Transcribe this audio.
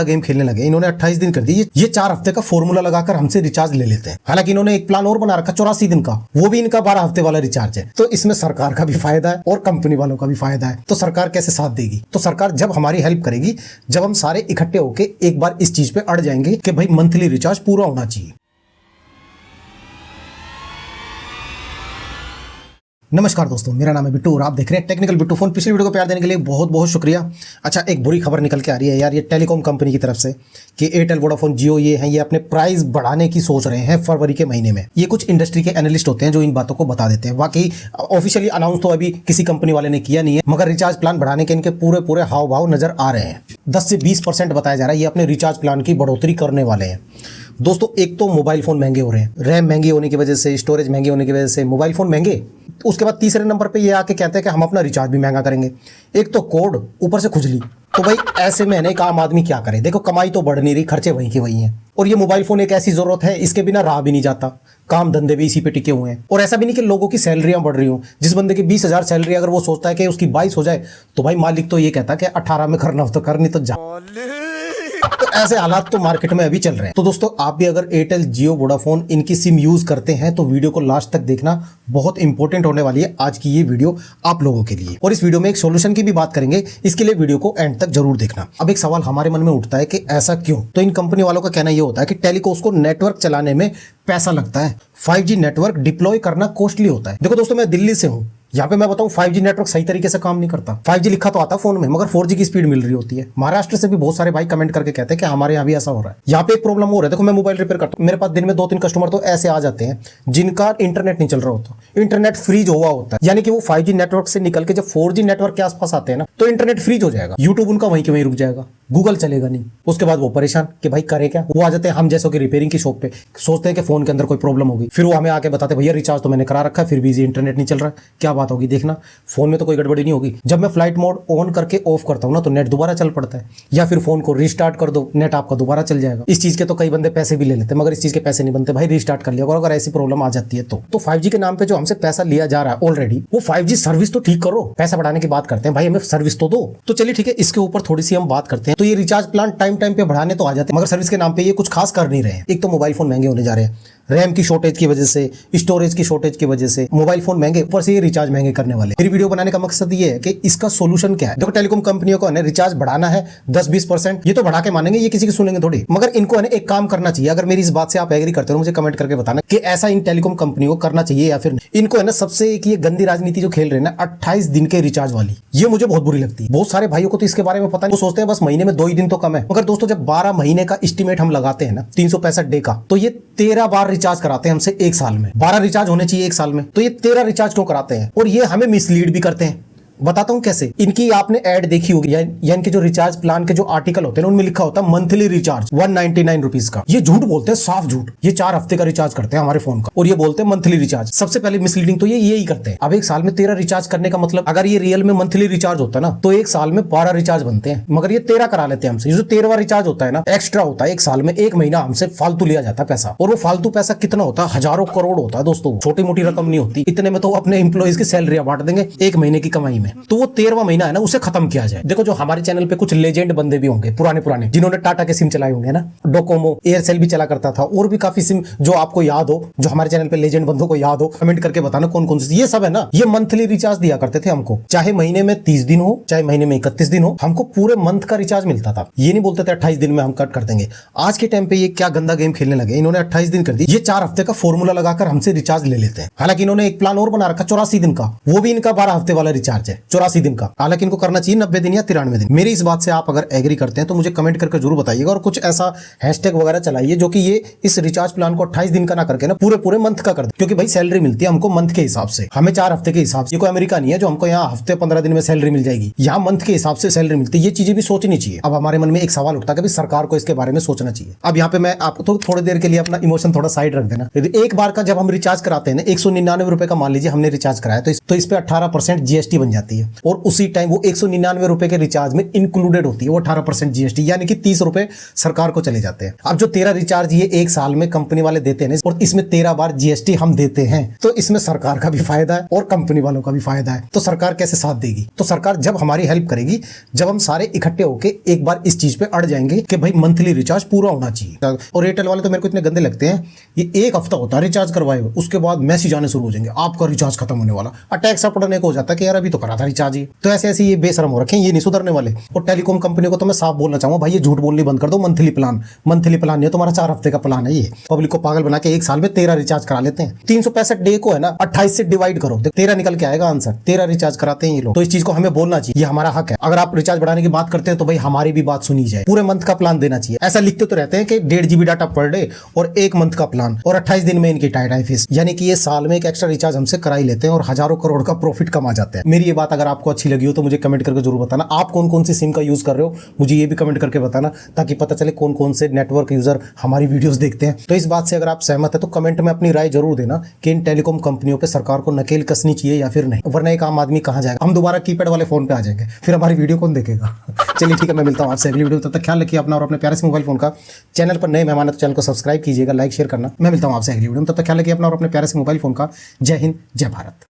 Game खेलने लगे। इन्होंने 28 दिन कर दी। ये 4 हफ्ते का फॉर्मूला लगाकर हमसे रिचार्ज ले लेते हैं। हालांकि इन्होंने एक प्लान और बना रखा 84 दिन का, वो भी इनका 12 हफ्ते वाला रिचार्ज है। तो इसमें सरकार का भी फायदा है और कंपनी वालों का भी फायदा है। तो सरकार कैसे साथ देगी? तो सरकार जब हमारी हेल्प करेगी, जब हम सारे इकट्ठे होकर एक बार इस चीज पे अड़ जाएंगे कि भाई मंथली रिचार्ज पूरा होना चाहिए। नमस्कार दोस्तों, मेरा नाम है बिट्टू और आप देख रहे हैं टेक्निकल बिट्टू फोन। पिछली वीडियो को प्यार देने के लिए बहुत बहुत शुक्रिया। अच्छा, एक बुरी खबर निकल के आ रही है यार, ये टेलीकॉम कंपनी की तरफ से कि एयरटेल, वोडाफोन, जियो ये हैं, ये अपने प्राइस बढ़ाने की सोच रहे हैं फरवरी के महीने में। ये कुछ इंडस्ट्री के एनालिस्ट होते हैं जो इन बातों को बता देते हैं। बाकी ऑफिशियली अनाउंस तो अभी किसी कंपनी वाले ने किया नहीं है, मगर रिचार्ज प्लान बढ़ाने के इनके पूरे पूरे हाव भाव नजर आ रहे हैं। 10 से 20% बताया जा रहा है ये अपने रिचार्ज प्लान की बढ़ोतरी करने वाले हैं। दोस्तों, एक तो मोबाइल फोन महंगे हो रहे हैं, रैम महंगी होने की वजह से, स्टोरेज महंगी होने की वजह से मोबाइल फोन महंगे। उसके बाद तीसरे नंबर पे ये आके कहते हैं कि हम अपना रिचार्ज भी महंगा करेंगे। एक तो कोड, ऊपर से खुजली। तो भाई ऐसे में एक आम आदमी क्या करे? देखो, कमाई तो बढ़ नहीं रही, खर्चे वहीं के वहीं हैं। और ये मोबाइल फोन एक ऐसी जरूरत है, इसके बिना रहा भी नहीं जाता। काम धंधे भी इसी पे टिके हुए हैं। और ऐसा भी नहीं कि लोगों की सैलरियां बढ़ रही हो। जिस बंदे की 20,000 सैलरी अगर वो सोचता है कि उसकी 22 हो जाए, तो भाई मालिक तो ये कहता है कि 18 में करना हो तो कर, नहीं तो जा। तो ऐसे हालात तो मार्केट में अभी चल रहे हैं। तो दोस्तों, आप भी अगर एयरटेल, जियो, वोडाफोन इनकी सिम यूज करते हैं तो वीडियो को लास्ट तक देखना, बहुत इंपॉर्टेंट होने वाली है आज की ये वीडियो आप लोगों के लिए। और इस वीडियो में एक सॉल्यूशन की भी बात करेंगे, इसके लिए वीडियो को एंड तक जरूर देखना। अब एक सवाल हमारे मन में उठता है कि ऐसा क्यों? तो इन कंपनी वालों का कहना यह होता है कि टेलीकॉम को नेटवर्क चलाने में पैसा लगता है। 5G नेटवर्क डिप्लॉय करना कॉस्टली होता है। देखो दोस्तों, मैं दिल्ली से हूं, यहाँ पे मैं बताऊं 5G नेटवर्क सही तरीके से काम नहीं करता। 5G लिखा तो आता फोन में, मगर 4G की स्पीड मिल रही होती है। महाराष्ट्र से भी बहुत सारे भाई कमेंट करके कहते हैं कि हमारे यहाँ भी ऐसा हो रहा है। यहाँ पे एक प्रॉब्लम हो रहा है। देखो, मैं मोबाइल रिपेयर करता हूँ, मेरे पास दिन में 2-3 कस्टमर तो ऐसे आ जाते हैं जिनका इंटरनेट नहीं चल रहा होता, इंटरनेट फ्रीज हुआ होता है। यानी कि वो 5G नेटवर्क से निकल के जब 4G नेटवर्क के आसपास आते हैं ना, तो इंटरनेट फ्रीज हो जाएगा। यूट्यूब उनका वहीं के वहीं रुक जाएगा, गूगल चलेगा नहीं। उसके बाद वो परेशान कि भाई करे क्या। वो आ जाते हैं हम जैसों की रिपेयरिंग की शॉप पे, सोचते हैं कि फोन के अंदर कोई प्रॉब्लम होगी। फिर वो हमें आके बताते भैया रिचार्ज तो मैंने करा रखा है, फिर भी इंटरनेट नहीं चल रहा। क्या बात होगी? देखना, फोन में तो कोई गड़बड़ी नहीं होगी। जब मैं फ्लाइट मोड ऑन करके ऑफ करता हूं ना, तो नेट दोबारा चल पड़ता है। या फिर फोन को रिस्टार्ट कर दो, नेट आपका दोबारा चल जाएगा। इस चीज के तो कई बंदे पैसे भी ले लेते हैं, मगर इस चीज के पैसे नहीं बनते। भाई रिस्टार्ट कर लिया, और अगर ऐसी प्रॉब्लम आ जाती है तो 5G के नाम पे जो हमसे पैसा लिया जा रहा है ऑलरेडी, वो 5G सर्विस तो ठीक करो। पैसा बढ़ाने की बात करते हैं, भाई हमें सर्विस तो दो। तो चलिए ठीक है, इसके ऊपर थोड़ी सी हम बात करते हैं। तो ये रिचार्ज प्लान टाइम पे बढ़ाने तो आ जाते हैं, मगर सर्विस के नाम पे ये कुछ खास कर नहीं रहे हैं। एक तो मोबाइल फोन महंगे होने जा रहे हैं, रैम की शॉर्टेज की वजह से, स्टोरेज की शॉर्टेज की वजह से मोबाइल फोन महंगे, ऊपर से ये रिचार्ज महंगे करने वाले। मेरी वीडियो बनाने का मकसद ये है कि इसका सोल्यूशन क्या है। देखो, टेलीकॉम कंपनियों को है रिचार्ज बढ़ाना है 10-20%, ये तो बढ़ा के मानेंगे, ये किसी की सुनेंगे थोड़ी। मगर इनको है एक काम करना चाहिए। अगर मेरी इस बात से आप एग्री करते हो, मुझे कमेंट करके बताना कि ऐसा इन टेलीकॉम कंपनियों को करना चाहिए या फिर नहीं। इनको है ना सबसे एक ये गंदी राजनीति जो खेल रहे हैं ना, 28 दिन के रिचार्ज वाली, ये मुझे बहुत बुरी लगती है। बहुत सारे भाइयों को तो इसके बारे में पता नहीं, वो सोचते हैं बस महीने में 2 ही दिन तो कम है। मगर दोस्तों, जब 12 महीने का एस्टिमेट हम लगाते हैं ना, 365 डे का, तो ये 13 बार रिचार्ज कराते हैं हमसे एक साल में। 12 रिचार्ज होने चाहिए एक साल में, तो ये 13 रिचार्ज क्यों कराते हैं? और ये हमें मिसलीड भी करते हैं। बताता हूं कैसे। इनकी आपने ऐड देखी होगी, या इनके जो रिचार्ज प्लान के जो आर्टिकल होते हैं उनमें लिखा होता है मंथली रिचार्ज 199 रुपीज का। ये झूठ बोलते हैं, साफ झूठ। ये 4 हफ्ते का रिचार्ज करते हैं हमारे फोन का, और ये बोलते हैं मंथली रिचार्ज। सबसे पहले मिसलीडिंग तो ये यही करते हैं। अब एक साल में 13 रिचार्ज करने का मतलब, अगर ये रियल में मंथली रिचार्ज होता है ना, तो एक साल में 12 रिचार्ज बनते हैं, मगर ये 13 करा लेते हैं हमसे। ये जो 13वां रिचार्ज होता है ना, एक्स्ट्रा होता है एक साल में, 1 महीना हमसे फालतू लिया जाता है पैसा। और वो फालतू पैसा कितना होता है? हजारों करोड़ होता है दोस्तों, छोटी मोटी रकम नहीं होती। इतने में तो अपने एम्प्लॉइज की सैलरियां बांट देंगे 1 महीने की कमाई में। तो वो 13वां महीना है ना, उसे खत्म किया जाए। देखो, जो हमारे चैनल पे कुछ लेजेंड बंदे भी होंगे, पुराने जिन्होंने टाटा के सिम चलाए होंगे ना, डोकोमो, एयरसेल भी चला करता था, और भी काफी सिम जो आपको याद हो, जो हमारे चैनल पे लेजेंड बंदों को याद हो, कमेंट करके बताना कौन कौन से। ये सब है ना, ये मंथली रिचार्ज दिया करते थे हमको, चाहे महीने में 30 दिन हो, चाहे महीने में 31 दिन हो, हमको पूरे मंथ का रिचार्ज मिलता था। ये नहीं बोलते थे 28 दिन में हम कट कर देंगे। आज के टाइम पे ये क्या गंदा गेम खेलने लगे, इन्होंने 28 दिन कर दी। ये 4 हफ्ते का फॉर्मूला लगाकर हमसे रिचार्ज ले लेते हैं। हालांकि इन्होंने एक प्लान और बना रखा 84 दिन का, वो भी इनका 12 हफ्ते वाला रिचार्ज है, 84 दिन का। हालांकि इनको करना चाहिए 90 दिन या 93 दिन। मेरी इस बात से आप अगर एग्री करते हैं तो मुझे कमेंट करके जरूर बताइएगा, और कुछ ऐसा हैशटैग वगैरह चलाइए जो कि ये इस रिचार्ज प्लान को 28 दिन का ना करके ना पूरे मंथ का कर दे। क्योंकि भाई सैलरी मिलती है हमको मंथ के हिसाब से, हमें 4 हफ्ते के हिसाब से। ये कोई अमेरिका नहीं है जो हमको यहाँ हफ्ते 15 दिन में सैलरी मिल जाएगी। यहाँ मंथ के हिसाब से सैलरी मिलती है। ये चीजें भी सोचनी चाहिए। अब हमारे मन में एक सवाल उठता है कि सरकार को इसके बारे में सोचना चाहिए। अब यहाँ पे मैं आपको तो थोड़ी देर के लिए अपना इमोशन थोड़ा साइड रख देना। एक बार का जब हम रिचार्ज कराते हैं ना, 199 रुपए का मान लीजिए हमने रिचार्ज कराया, तो इस पे 18% GST बन जाती जाती है और उसी टाइम वो 199 रुपए के रिचार्ज में इंक्लूडेड होती है वो 18% जीएसटी, यानी कि 30 रुपए सरकार को चले जाते हैं। अब जो 13 रिचार्ज ये एक साल में कंपनी वाले देते हैं और इसमें 13 बार जीएसटी हम देते हैं, तो इसमें सरकार का भी फायदा है और कंपनी वालों का भी फायदा है। तो सरकार कैसे साथ देगी? तो सरकार जब हमारी हेल्प करेगी, जब हम सारे इकट्ठे होके एक बार इस चीज पे अड़ जाएंगे कि भाई मंथली रिचार्ज पूरा होना चाहिए। और एयरटेल वाले तो मेरे को इतने गंदे लगते हैं, ये एक हफ्ता होता है रिचार्ज करवाए हुए, उसके बाद मैसेज आने शुरू हो जाएंगे आपका रिचार्ज खत्म होने वाला, अटैक सा पड़ने को हो जाता है कि यार अभी तो करा था रिचार्ज ही। तो ऐसे ऐसे ये बेशरम हो रखे हैं, ये नहीं सुधरने वाले। और टेलीकॉम कंपनी को तो मैं साफ बोलना चाहूंगा, भाई ये झूठ बोलनी बंद कर दो। मंथली प्लान नहीं है तुम्हारा, 4 हफ्ते का प्लान है ये। पब्लिक को पागल बना के एक साल में 13 रिचार्ज करा लेते हैं। 365 डे को है ना 28 से डिवाइड करो, 13 निकल के आएगा आंसर। 13 रिचार्ज कराते हैं ये लोग। तो इस चीज को हमें बोलना चाहिए, ये हमारा हक है। अगर आप रिचार्ज बढ़ाने की बात करते हैं तो भाई हमारी भी बात सुनी जाए, पूरे मंथ का प्लान देना चाहिए। ऐसा लिखते तो रहते हैं कि 1.5 GB डाटा पर डे और 1 मंथ का प्लान और 28 दिन में इनकी टाइड फीस, यानी कि ये साल में एक एक्स्ट्रा रिचार्ज हमसे करा ही लेते हैं और हजारों करोड़ का प्रॉफिट कमा जाते हैं। मेरी ये बात अगर आपको अच्छी लगी हो तो मुझे कमेंट करके जरूर बताना। आप कौन कौन सी सिम का यूज कर रहे हो मुझे ये भी कमेंट करके बताना, ताकि पता चले कौन कौन से नेटवर्क यूजर हमारी वीडियोस देखते हैं। तो इस बात से अगर आप सहमत है तो कमेंट में अपनी राय जरूर देना कि इन टेलीकॉम कंपनियों पे सरकार को नकेल कसनी चाहिए या फिर नहीं, वरना एक आम आदमी कहां जाएगा। हम दोबारा कीपैड वाले फोन पे आ जाएंगे, फिर हमारी वीडियो कौन देखेगा। चलिए ठीक है, मैं मिलता हूं आपसे अगली वीडियो। तब तक ख्याल रखिए अपना और अपने प्यारे से मोबाइल फोन का। चैनल पर नए मेहमान है तो चैनल को सब्सक्राइब कीजिएगा, लाइक शेयर करना। मैं मिलता हूं आपसे अगली वीडियो में, तब तक ख्याल रखिए अपना और अपने प्यारे से मोबाइल फोन का। जय हिंद, जय भारत।